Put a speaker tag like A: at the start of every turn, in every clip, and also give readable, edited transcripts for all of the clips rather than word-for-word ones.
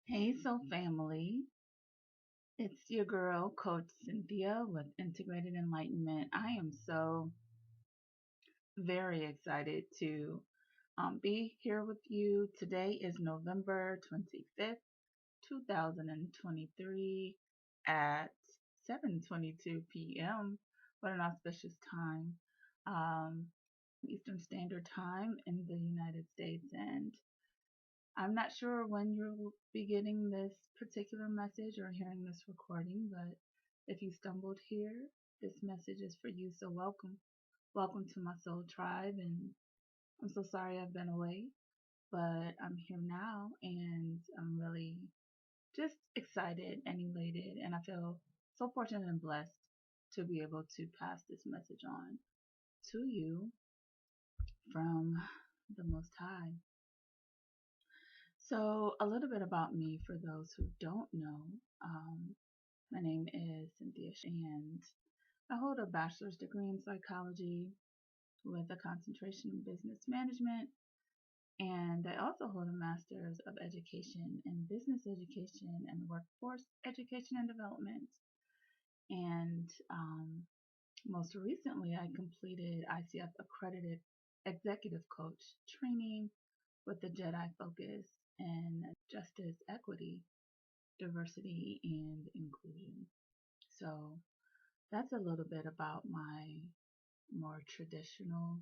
A: Hey, Soul Family. It's your girl, Coach Cynthia with Integrated Enlightenment. I am so very excited to be here with you. Today is November 25th, 2023 at 7:22 p.m. What an auspicious time. Um, Eastern Standard Time in the United States, and I'm not sure when you'll be getting this particular message or hearing this recording, but if you stumbled here, this message is for you. So welcome. Welcome to my soul tribe. And I'm so sorry I've been away, but I'm here now and I'm really just excited and elated. And I feel so fortunate and blessed to be able to pass this message on to you from the Most High. So, a little bit about me for those who don't know. Um, my name is Cynthia, and I hold a bachelor's degree in psychology with a concentration in business management. And I also hold a master's of education in business education and workforce education and development. And most recently, I completed ICF accredited executive coach training with the JEDI focus in justice, equity, diversity, and inclusion. So that's a little bit about my more traditional,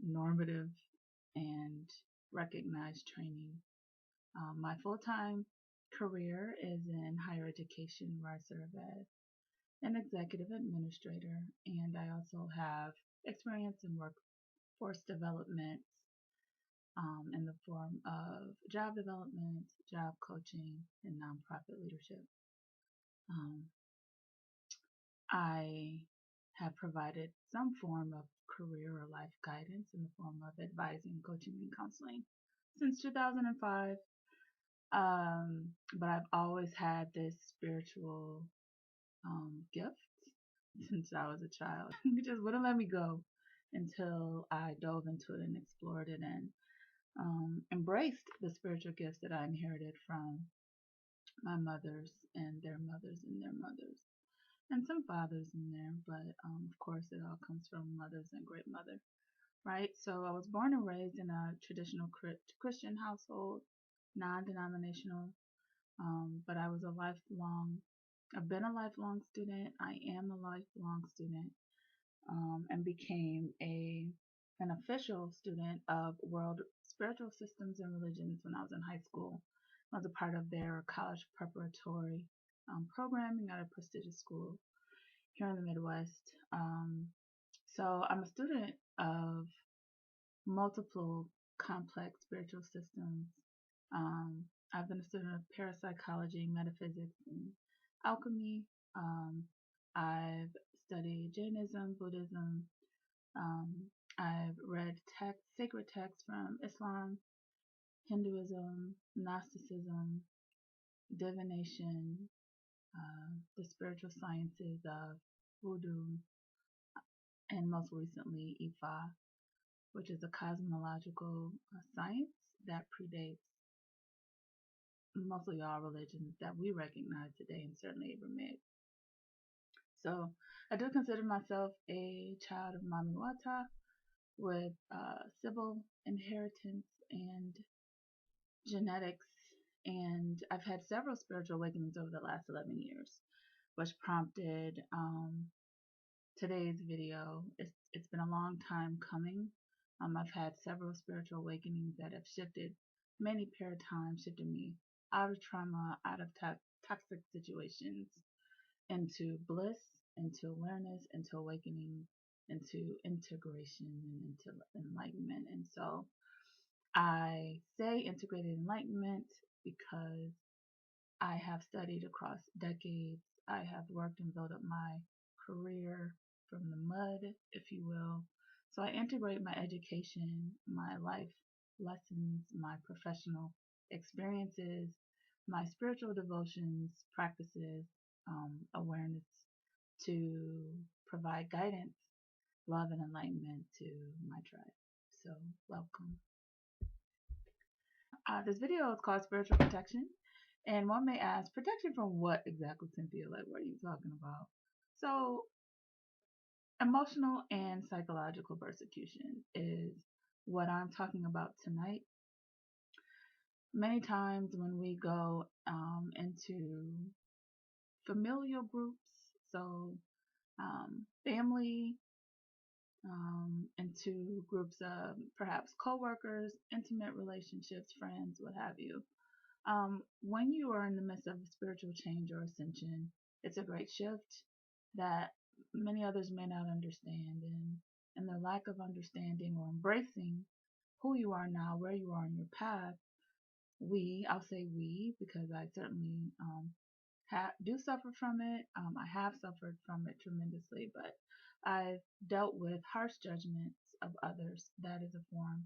A: normative, and recognized training. My full time career is in higher education, where I serve as an executive administrator, and I also have experience in workforce development in the form of job development, job coaching, and nonprofit leadership. Um, I have provided some form of career or life guidance in the form of advising, coaching, and counseling since 2005. But I've always had this spiritual gift since I was a child. It just wouldn't let me go until I dove into it and explored it and embraced the spiritual gifts that I inherited from my mothers and their mothers and their mothers. And some fathers in there, but of course, it all comes from mothers and great mother, right? So I was born and raised in a traditional Christian household, non-denominational, but I was a lifelong. I've been a lifelong student. I am a lifelong student, and became an official student of world spiritual systems and religions when I was in high school. I was a part of their college preparatory programming at a prestigious school here in the Midwest. So I'm a student of multiple complex spiritual systems. Um, I've been a student of parapsychology, metaphysics, and alchemy. Um, I've studied Jainism, Buddhism. Um, I've read sacred texts from Islam, Hinduism, Gnosticism, divination, the spiritual sciences of voodoo, and most recently Ifa, which is a cosmological science that predates mostly all religions that we recognize today and certainly Abrahamic. So I do consider myself a child of Mami Wata with civil inheritance and genetics, and I've had several spiritual awakenings over the last 11 years, which prompted today's video. It's been a long time coming. I've had several spiritual awakenings that have shifted many paradigms, shifted me out of trauma, out of toxic situations, into bliss, into awareness, into awakening, into integration, and into enlightenment. And so I say integrated enlightenment because I have studied across decades. I have worked and built up my career from the mud, if you will. So I integrate my education, my life lessons, my professional experiences, my spiritual devotions, practices, awareness to provide guidance, love, and enlightenment to my tribe. So, welcome. This video is called Spiritual Protection. And one may ask, protection from what exactly, Cynthia? Like, what are you talking about? So, emotional and psychological persecution is what I'm talking about tonight. Many times when we go into familial groups, so family, into groups of perhaps coworkers, intimate relationships, friends, what have you. When you are in the midst of a spiritual change or ascension, it's a great shift that many others may not understand, and their lack of understanding or embracing who you are now, where you are in your path. I'll say we, because I certainly do suffer from it. I have suffered from it tremendously, but I've dealt with harsh judgments of others. That is a form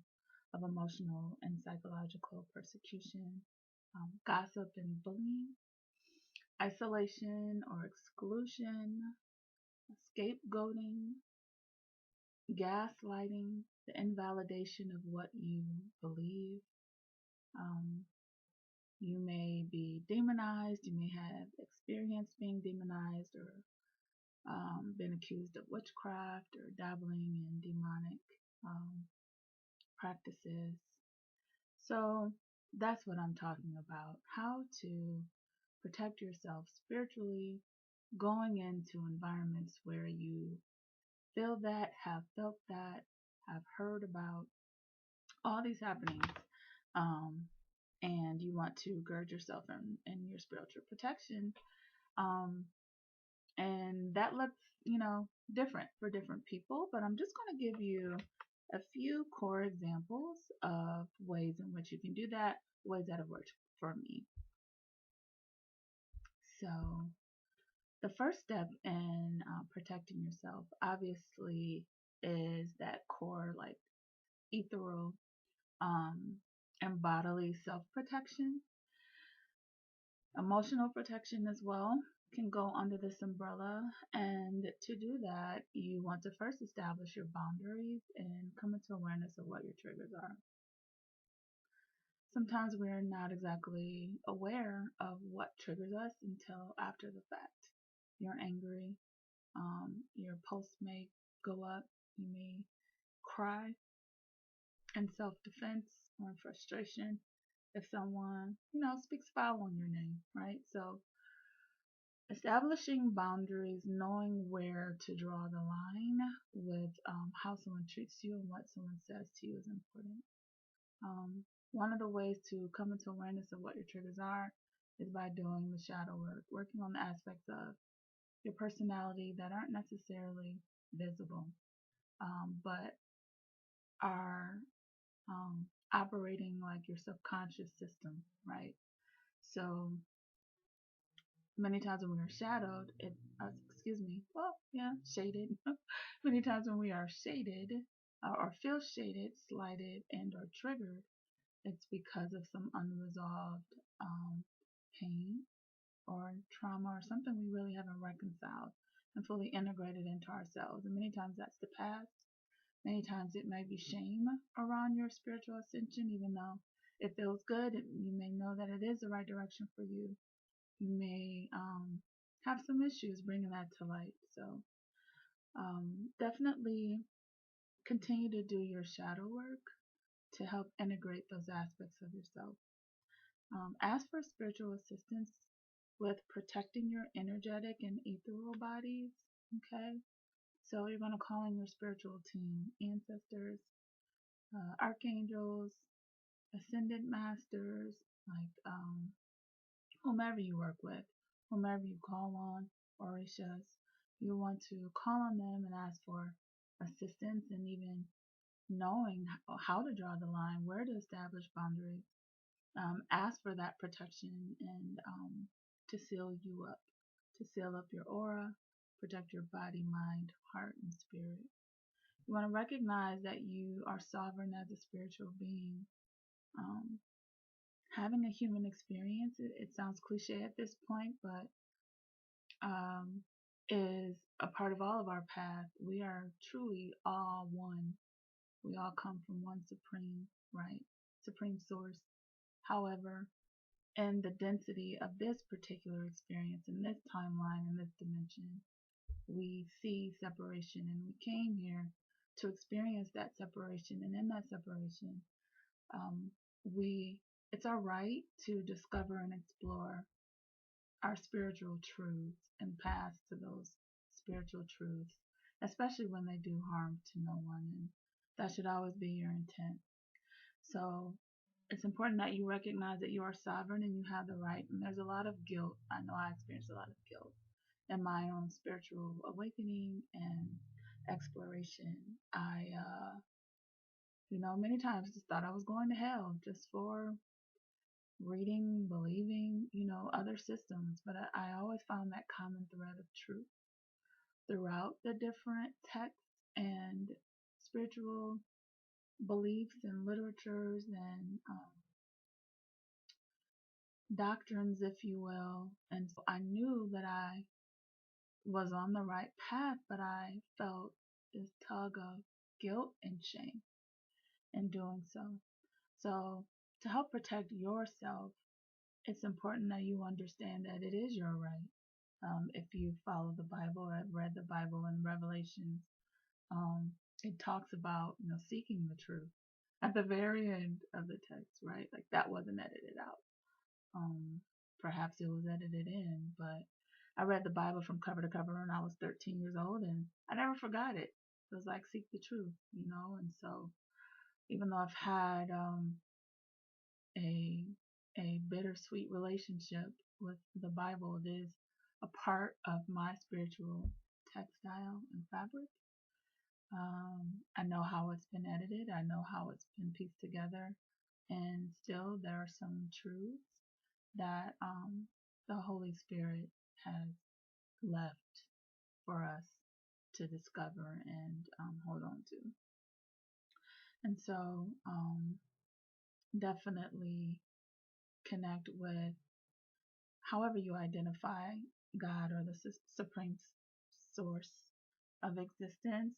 A: of emotional and psychological persecution, gossip and bullying, isolation or exclusion, scapegoating, gaslighting, the invalidation of what you believe. Um, you may be demonized, you may have experienced being demonized or been accused of witchcraft or dabbling in demonic um, practices. So that's what I'm talking about. How to protect yourself spiritually going into environments where you feel that, have felt that, have heard about all these happenings, um, and you want to gird yourself in your spiritual protection. Um, and that looks, different for different people, but I'm just going to give you a few core examples of ways in which you can do that, ways that have worked for me. So, the first step in protecting yourself, obviously, is that core, like ethereal um, and bodily self protection. Emotional protection as well can go under this umbrella. And to do that, you want to first establish your boundaries and come into awareness of what your triggers are. Sometimes we're not exactly aware of what triggers us until after the fact. You're angry, your pulse may go up, you may cry in self-defense or in frustration if someone, speaks foul on your name, right? So establishing boundaries, knowing where to draw the line with how someone treats you and what someone says to you is important. One of the ways to come into awareness of what your triggers are is by doing the shadow work, working on the aspects of your personality that aren't necessarily visible, but are operating like your subconscious system, right? So many times when we are shadowed, shaded. Many times when we are shaded or feel shaded, slighted, and or triggered, it's because of some unresolved pain or trauma or something we really haven't reconciled and fully integrated into ourselves. And many times that's the past. Many times it may be shame around your spiritual ascension, even though it feels good. You may know that it is the right direction for you. You may have some issues bringing that to light. So definitely continue to do your shadow work to help integrate those aspects of yourself. Ask for spiritual assistance with protecting your energetic and ethereal bodies. Okay, so you're going to call in your spiritual team, ancestors, archangels, ascended masters, like whomever you work with, whomever you call on, orishas. You want to call on them and ask for assistance and even knowing how to draw the line, where to establish boundaries. Ask for that protection and to seal you up, to seal up your aura, protect your body, mind, heart, and spirit. You want to recognize that you are sovereign as a spiritual being. Um, Having a human experience, it sounds cliche at this point, but um, is a part of all of our path. We are truly all one. We all come from one supreme, right? Supreme source. However, in the density of this particular experience, in this timeline, in this dimension, we see separation, and we came here to experience that separation. And in that separation, um, we it's our right to discover and explore our spiritual truths and pass to those spiritual truths, especially when they do harm to no one. And that should always be your intent. So it's important that you recognize that you are sovereign and you have the right. And there's a lot of guilt. I know I experienced a lot of guilt in my own spiritual awakening and exploration. Many times just thought I was going to hell just for reading, believing, other systems. But I always found that common thread of truth throughout the different texts and spiritual beliefs and literatures and doctrines, if you will. And so I knew that I was on the right path, but I felt this tug of guilt and shame in doing so. So to help protect yourself, it's important that you understand that it is your right. If you follow the Bible or have read the Bible in Revelations, it talks about seeking the truth at the very end of the text, right? Like that wasn't edited out. Perhaps it was edited in, but I read the Bible from cover to cover when I was 13 years old, and I never forgot it. It was like seek the truth. And so even though I've had a bittersweet relationship with the Bible, it is a part of my spiritual textile and fabric. I know how it's been edited. I know how it's been pieced together, and still there are some truths that the Holy Spirit has left for us to discover and hold on to. And so definitely connect with however you identify God or the supreme source of existence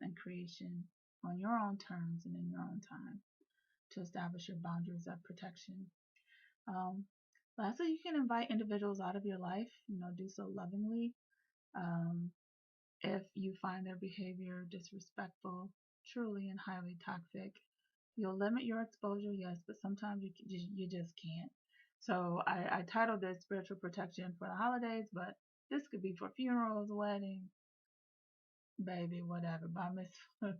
A: and creation on your own terms and in your own time to establish your boundaries of protection. Um, Lastly, you can invite individuals out of your life, do so lovingly. If you find their behavior disrespectful, truly and highly toxic, you'll limit your exposure, yes, but sometimes you just can't. So I titled this Spiritual Protection for the Holidays, but this could be for funerals, weddings, baby, whatever, bar mitzvahs,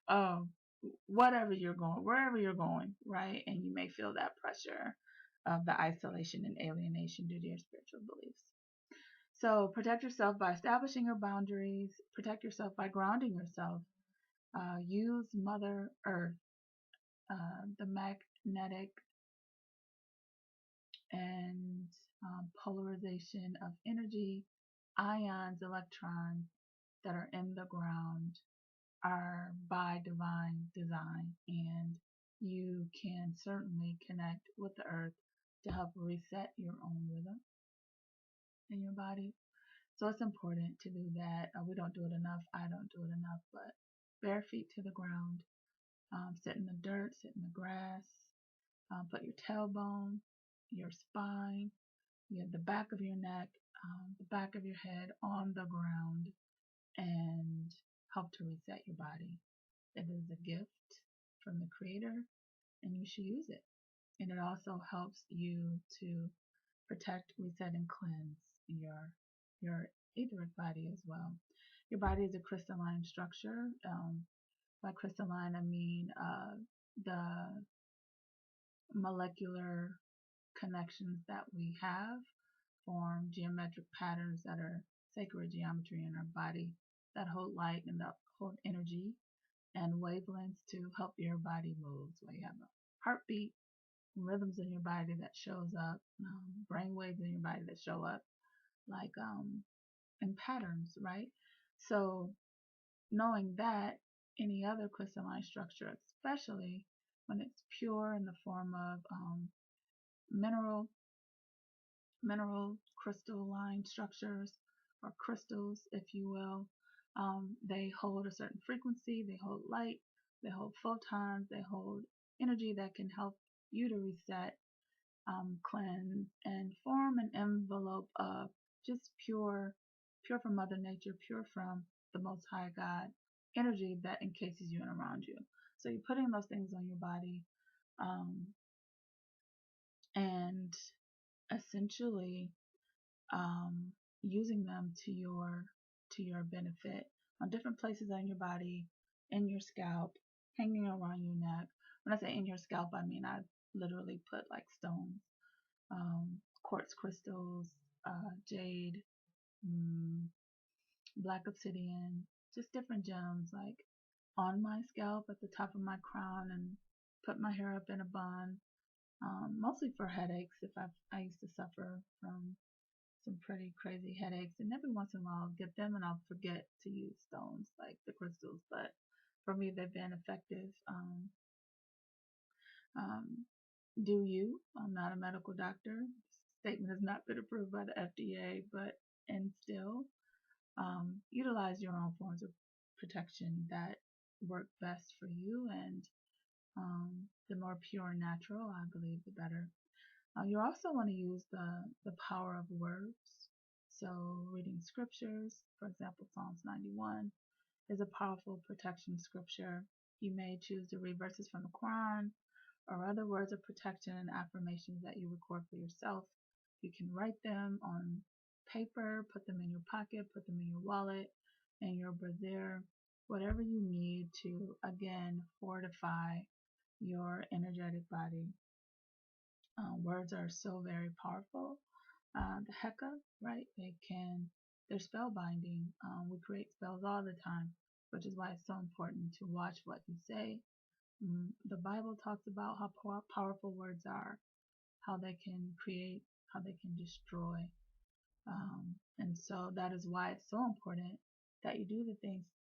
A: um, whatever you're going, wherever you're going, right? And you may feel that pressure of the isolation and alienation due to your spiritual beliefs. So protect yourself by establishing your boundaries. Protect yourself by grounding yourself. Use Mother Earth, the magnetic and polarization of energy, ions, electrons that are in the ground are by divine design, and you can certainly connect with the earth to help reset your own rhythm in your body. So it's important to do that. We don't do it enough. I don't do it enough, but bare feet to the ground, sit in the dirt, sit in the grass, put your tailbone, your spine, the back of your neck, the back of your head on the ground, and help to reset your body. It is a gift from the Creator, and you should use it. And it also helps you to protect, reset, and cleanse your etheric body as well. Your body is a crystalline structure. By crystalline, I mean the molecular connections that we have form geometric patterns that are sacred geometry in our body that hold light and that hold energy and wavelengths to help your body move. So you have a heartbeat, rhythms in your body that shows up, brain waves in your body that show up like in patterns, right? So knowing that any other crystalline structure, especially when it's pure in the form of mineral crystalline structures or crystals, if you will, they hold a certain frequency, they hold light, they hold photons, they hold energy that can help you to reset cleanse and form an envelope of just pure from Mother Nature, pure from the Most High God energy that encases you and around you. So you're putting those things on your body, um, and essentially um, using them to your benefit on different places on your body, in your scalp, hanging around your neck. When I say in your scalp, I mean I literally put like stones, quartz crystals, jade, mm, black obsidian, just different gems like on my scalp at the top of my crown, and put my hair up in a bun, mostly for headaches. If I used to suffer from some pretty crazy headaches, and every once in a while I'll get them and I'll forget to use stones like the crystals, but for me they've been effective. Um, do you? I'm not a medical doctor. This statement has not been approved by the FDA, but and still utilize your own forms of protection that work best for you, and the more pure and natural, I believe, the better. You also want to use the power of words. So reading scriptures, for example, Psalms 91 is a powerful protection scripture. You may choose to read verses from the Quran or other words of protection and affirmations that you record for yourself. You can write them on paper, put them in your pocket, put them in your wallet, in your brassiere, whatever you need to, again, fortify your energetic body. Words are so very powerful. The Heka, right? They're spell binding. We create spells all the time, which is why it's so important to watch what you say. The Bible talks about how powerful words are, how they can create, how they can destroy. And so that is why it's so important that you do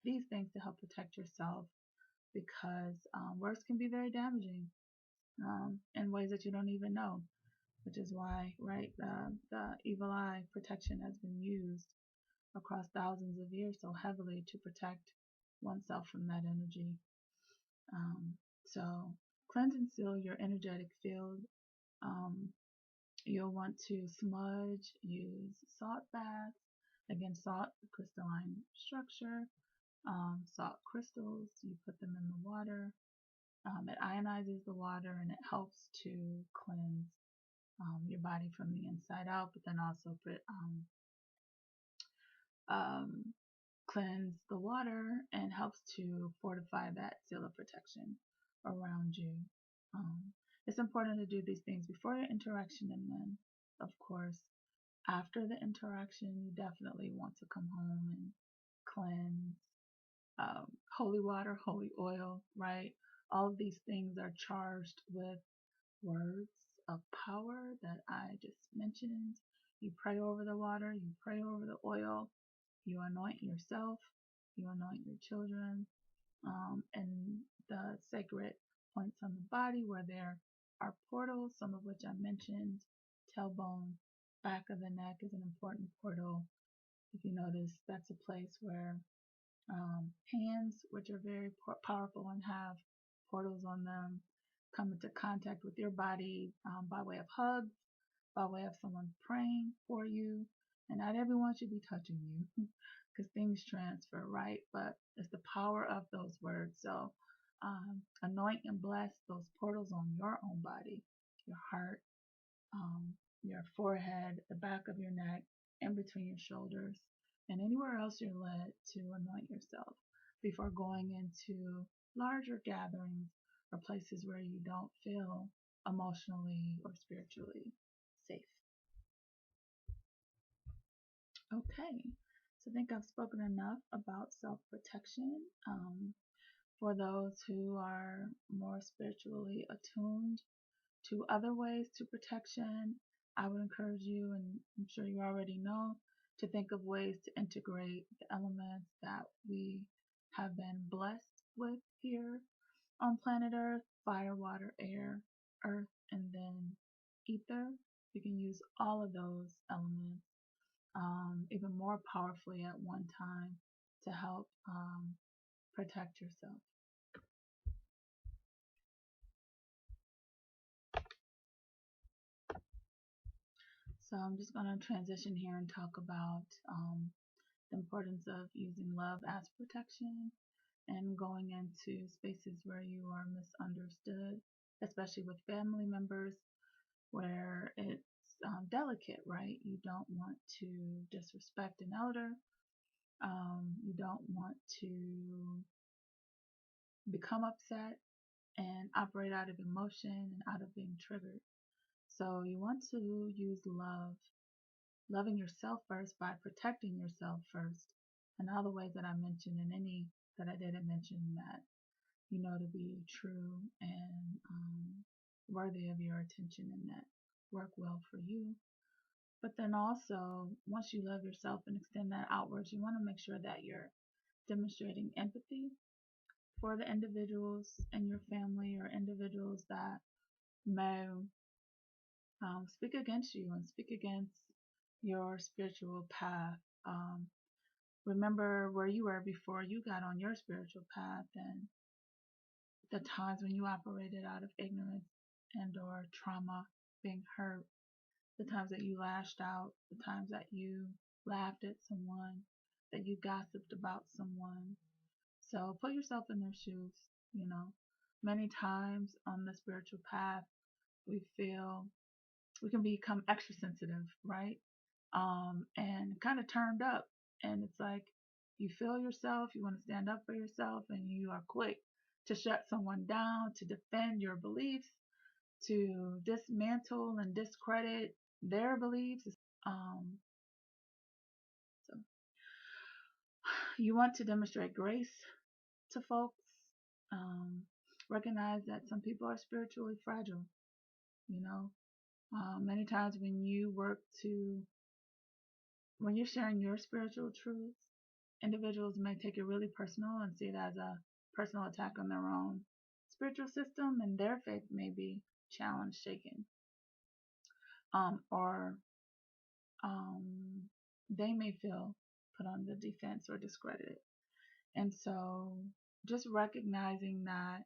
A: these things to help protect yourself, because words can be very damaging in ways that you don't even know, which is why, right, the evil eye protection has been used across thousands of years so heavily to protect oneself from that energy. Um, so cleanse and seal your energetic field. Um, you'll want to smudge, use salt baths. Again, salt, crystalline structure. Salt crystals, you put them in the water. It ionizes the water and it helps to cleanse your body from the inside out, but then also um, cleanse the water and helps to fortify that seal of protection around you. It's important to do these things before your interaction, and then, of course, after the interaction, you definitely want to come home and cleanse. Holy water, holy oil, right? All of these things are charged with words of power that I just mentioned. You pray over the water, you pray over the oil, you anoint yourself, you anoint your children, and the sacred points on the body where there are portals, some of which I mentioned. Tailbone, back of the neck is an important portal. If you notice, that's a place where hands, which are very powerful and have portals on them, come into contact with your body by way of hugs, by way of someone praying for you. And not everyone should be touching you because things transfer, right? But it's the power of those words. So anoint and bless those portals on your own body, your heart, um, your forehead, the back of your neck, in between your shoulders, and anywhere else you're led to anoint yourself before going into larger gatherings or places where you don't feel emotionally or spiritually safe. Okay, so I think I've spoken enough about self-protection. For those who are more spiritually attuned to other ways to protection, I would encourage you, and I'm sure you already know, to think of ways to integrate the elements that we have been blessed with here on planet Earth: fire, water, air, earth, and then ether. You can use all of those elements even more powerfully at one time to help protect yourself. So I'm just going to transition here and talk about the importance of using love as protection and going into spaces where you are misunderstood, especially with family members where it's delicate, right? You don't want to disrespect an elder. You don't want to become upset and operate out of emotion and out of being triggered. So you want to use love, loving yourself first by protecting yourself first. And all the ways that I mentioned and any that I didn't mention that you know to be true and worthy of your attention and that work well for you. But then also, once you love yourself and extend that outwards, you want to make sure that you're demonstrating empathy for the individuals in your family or individuals that may speak against you and speak against your spiritual path. Um, Remember where you were before you got on your spiritual path and the times when you operated out of ignorance and or trauma, being hurt, the times that you lashed out, the times that you laughed at someone, that you gossiped about someone. So put yourself in their shoes, you know. Many times on the spiritual path, we feel we can become extra sensitive, right? And kind of turned up. And it's like you feel yourself, you want to stand up for yourself, and you are quick to shut someone down, to defend your beliefs, to dismantle and discredit their beliefs. Um, so you want to demonstrate grace to folks. Um, Recognize that some people are spiritually fragile. You know, many times when you're sharing your spiritual truths, individuals may take it really personal and see it as a personal attack on their own spiritual system, and their faith may be challenged, shaken, or they may feel put on the defense or discredited. And so just recognizing that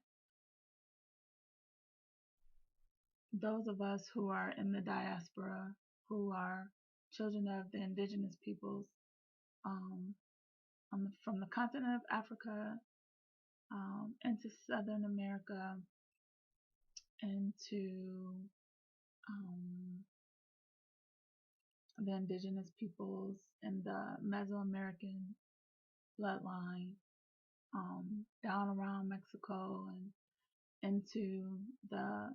A: those of us who are in the diaspora, who are children of the indigenous peoples um, from the continent of Africa into Southern America, into the indigenous peoples and the Mesoamerican bloodline, down around Mexico and into the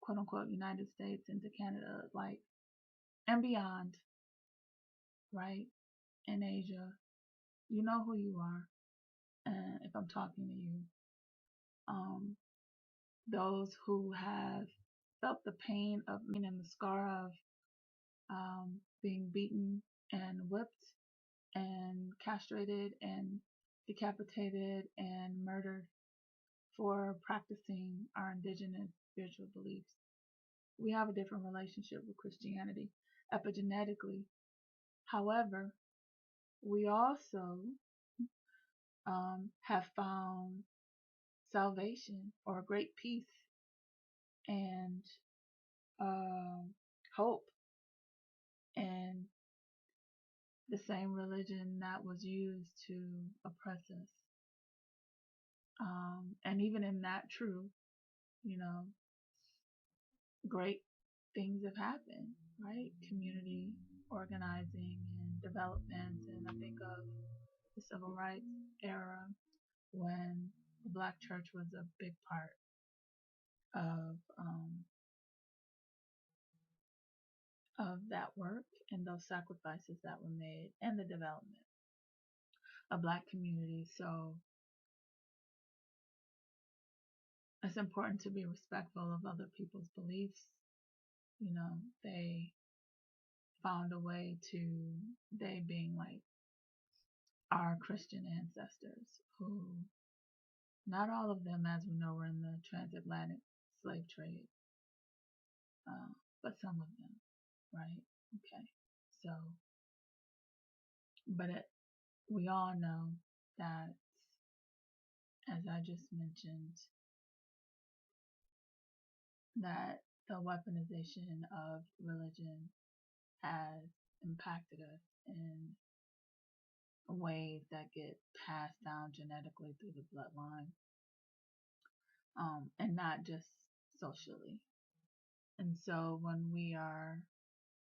A: quote unquote United States, into Canada, like, and beyond, right? In Asia, you know who you are. And if I'm talking to you, um, those who have felt the pain of and the scar of being beaten and whipped and castrated and decapitated and murdered for practicing our indigenous spiritual beliefs. We have a different relationship with Christianity epigenetically. However, we also have found salvation or great peace and hope in the same religion that was used to oppress us. And even in that truth, you know, great things have happened, right? Community organizing and development. And I think of the civil rights era when the Black church was a big part of that work and those sacrifices that were made and the development of Black communities. So it's important to be respectful of other people's beliefs. You know, they found a way to, they being like our Christian ancestors, who not all of them, as we know, were in the transatlantic slave trade, but some of them, right? Okay. So, but we all know that, as I just mentioned, that the weaponization of religion has impacted us in ways that get passed down genetically through the bloodline, and not just socially. And so when we are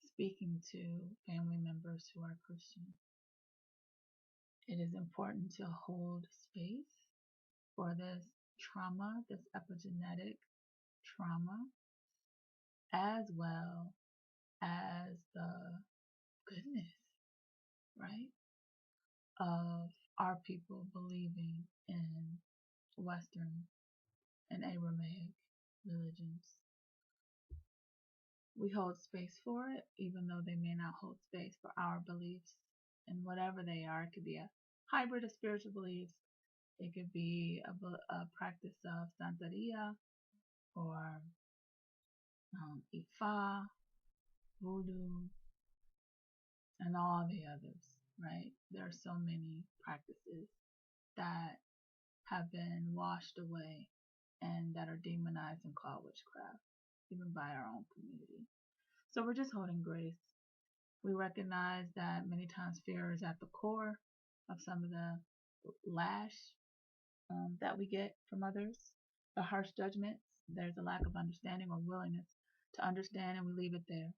A: speaking to family members who are Christian, it is important to hold space for this trauma, this epigenetic trauma, as well as the goodness, right, of our people believing in Western and Aramaic religions. We hold space for it, even though they may not hold space for our beliefs. And whatever they are, it could be a hybrid of spiritual beliefs. It could be a practice of Santeria or Ifa, Voodoo, and all the others, right? There are so many practices that have been washed away and that are demonized and called witchcraft, even by our own community. So we're just holding grace. We recognize that many times fear is at the core of some of the lash that we get from others, the harsh judgments. There's a lack of understanding or willingness to understand, and we leave it there.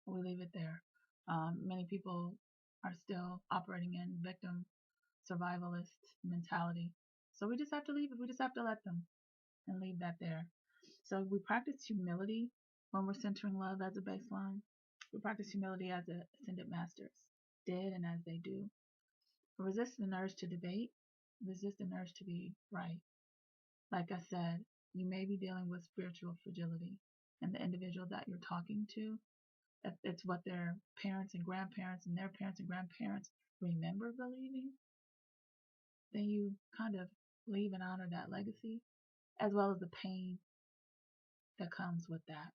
A: We leave it there. Many people are still operating in victim survivalist mentality. So we just have to leave it. We just have to let them and leave that there. So we practice humility when we're centering love as a baseline. We practice humility as the ascended masters did and as they do. Resist the urge to debate. Resist the urge to be right. Like I said, you may be dealing with spiritual fragility, and the individual that you're talking to, if it's what their parents and grandparents and their parents and grandparents remember believing, then you kind of leave and honor that legacy, as well as the pain that comes with that.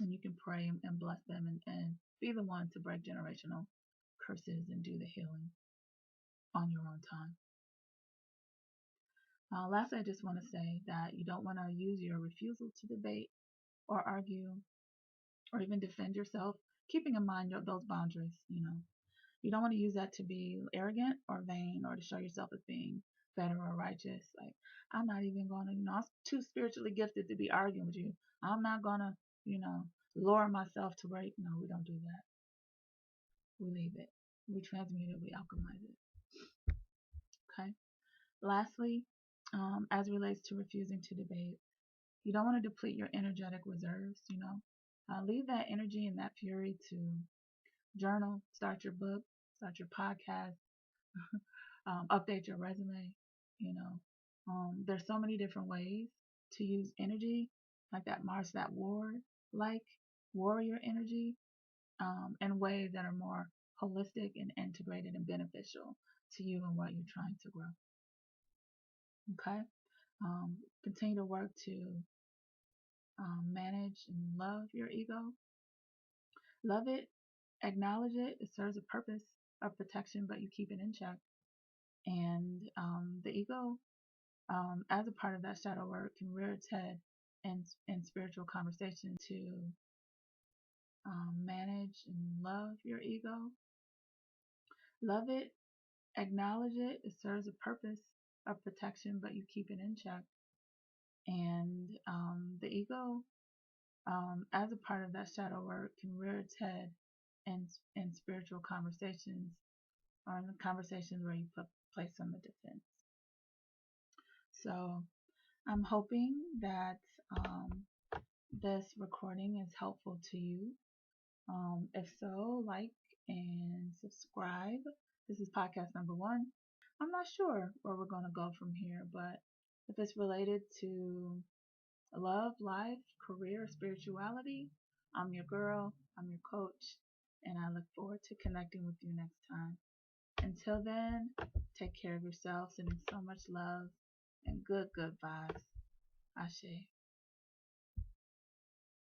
A: And you can pray and bless them and be the one to break generational curses and do the healing on your own time. Lastly, I just want to say that you don't want to use your refusal to debate or argue or even defend yourself, keeping in mind those boundaries. You don't want to use that to be arrogant or vain or to show yourself as being better or righteous. Like, I'm not even going to, I'm too spiritually gifted to be arguing with you. I'm not going to, lower myself to where, we don't do that. We leave it. We transmute it. We alchemize it. Okay. Lastly, as it relates to refusing to debate, you don't want to deplete your energetic reserves, leave that energy and that fury to journal, start your book, start your podcast, update your resume. There's so many different ways to use energy, like that Mars, that warrior energy, in ways that are more holistic and integrated and beneficial to you and what you're trying to grow. Okay? Continue to work to manage and love your ego. Love it, acknowledge it. It serves a purpose of protection, but you keep it in check. And the ego, as a part of that shadow work, can rear its head in spiritual conversation to manage and love your ego. Love it, acknowledge it. It serves a purpose of protection, but you keep it in check. And the ego, as a part of that shadow work, can rear its head in spiritual conversations or in the conversations where you place on the defense. So I'm hoping that this recording is helpful to you. If so, like and subscribe. This is podcast number 1. I'm not sure where we're going to go from here, but if it's related to love, life, career, spirituality, I'm your girl, I'm your coach, and I look forward to connecting with you next time. Until then, take care of yourself, sending so much love and good vibes. Ashe.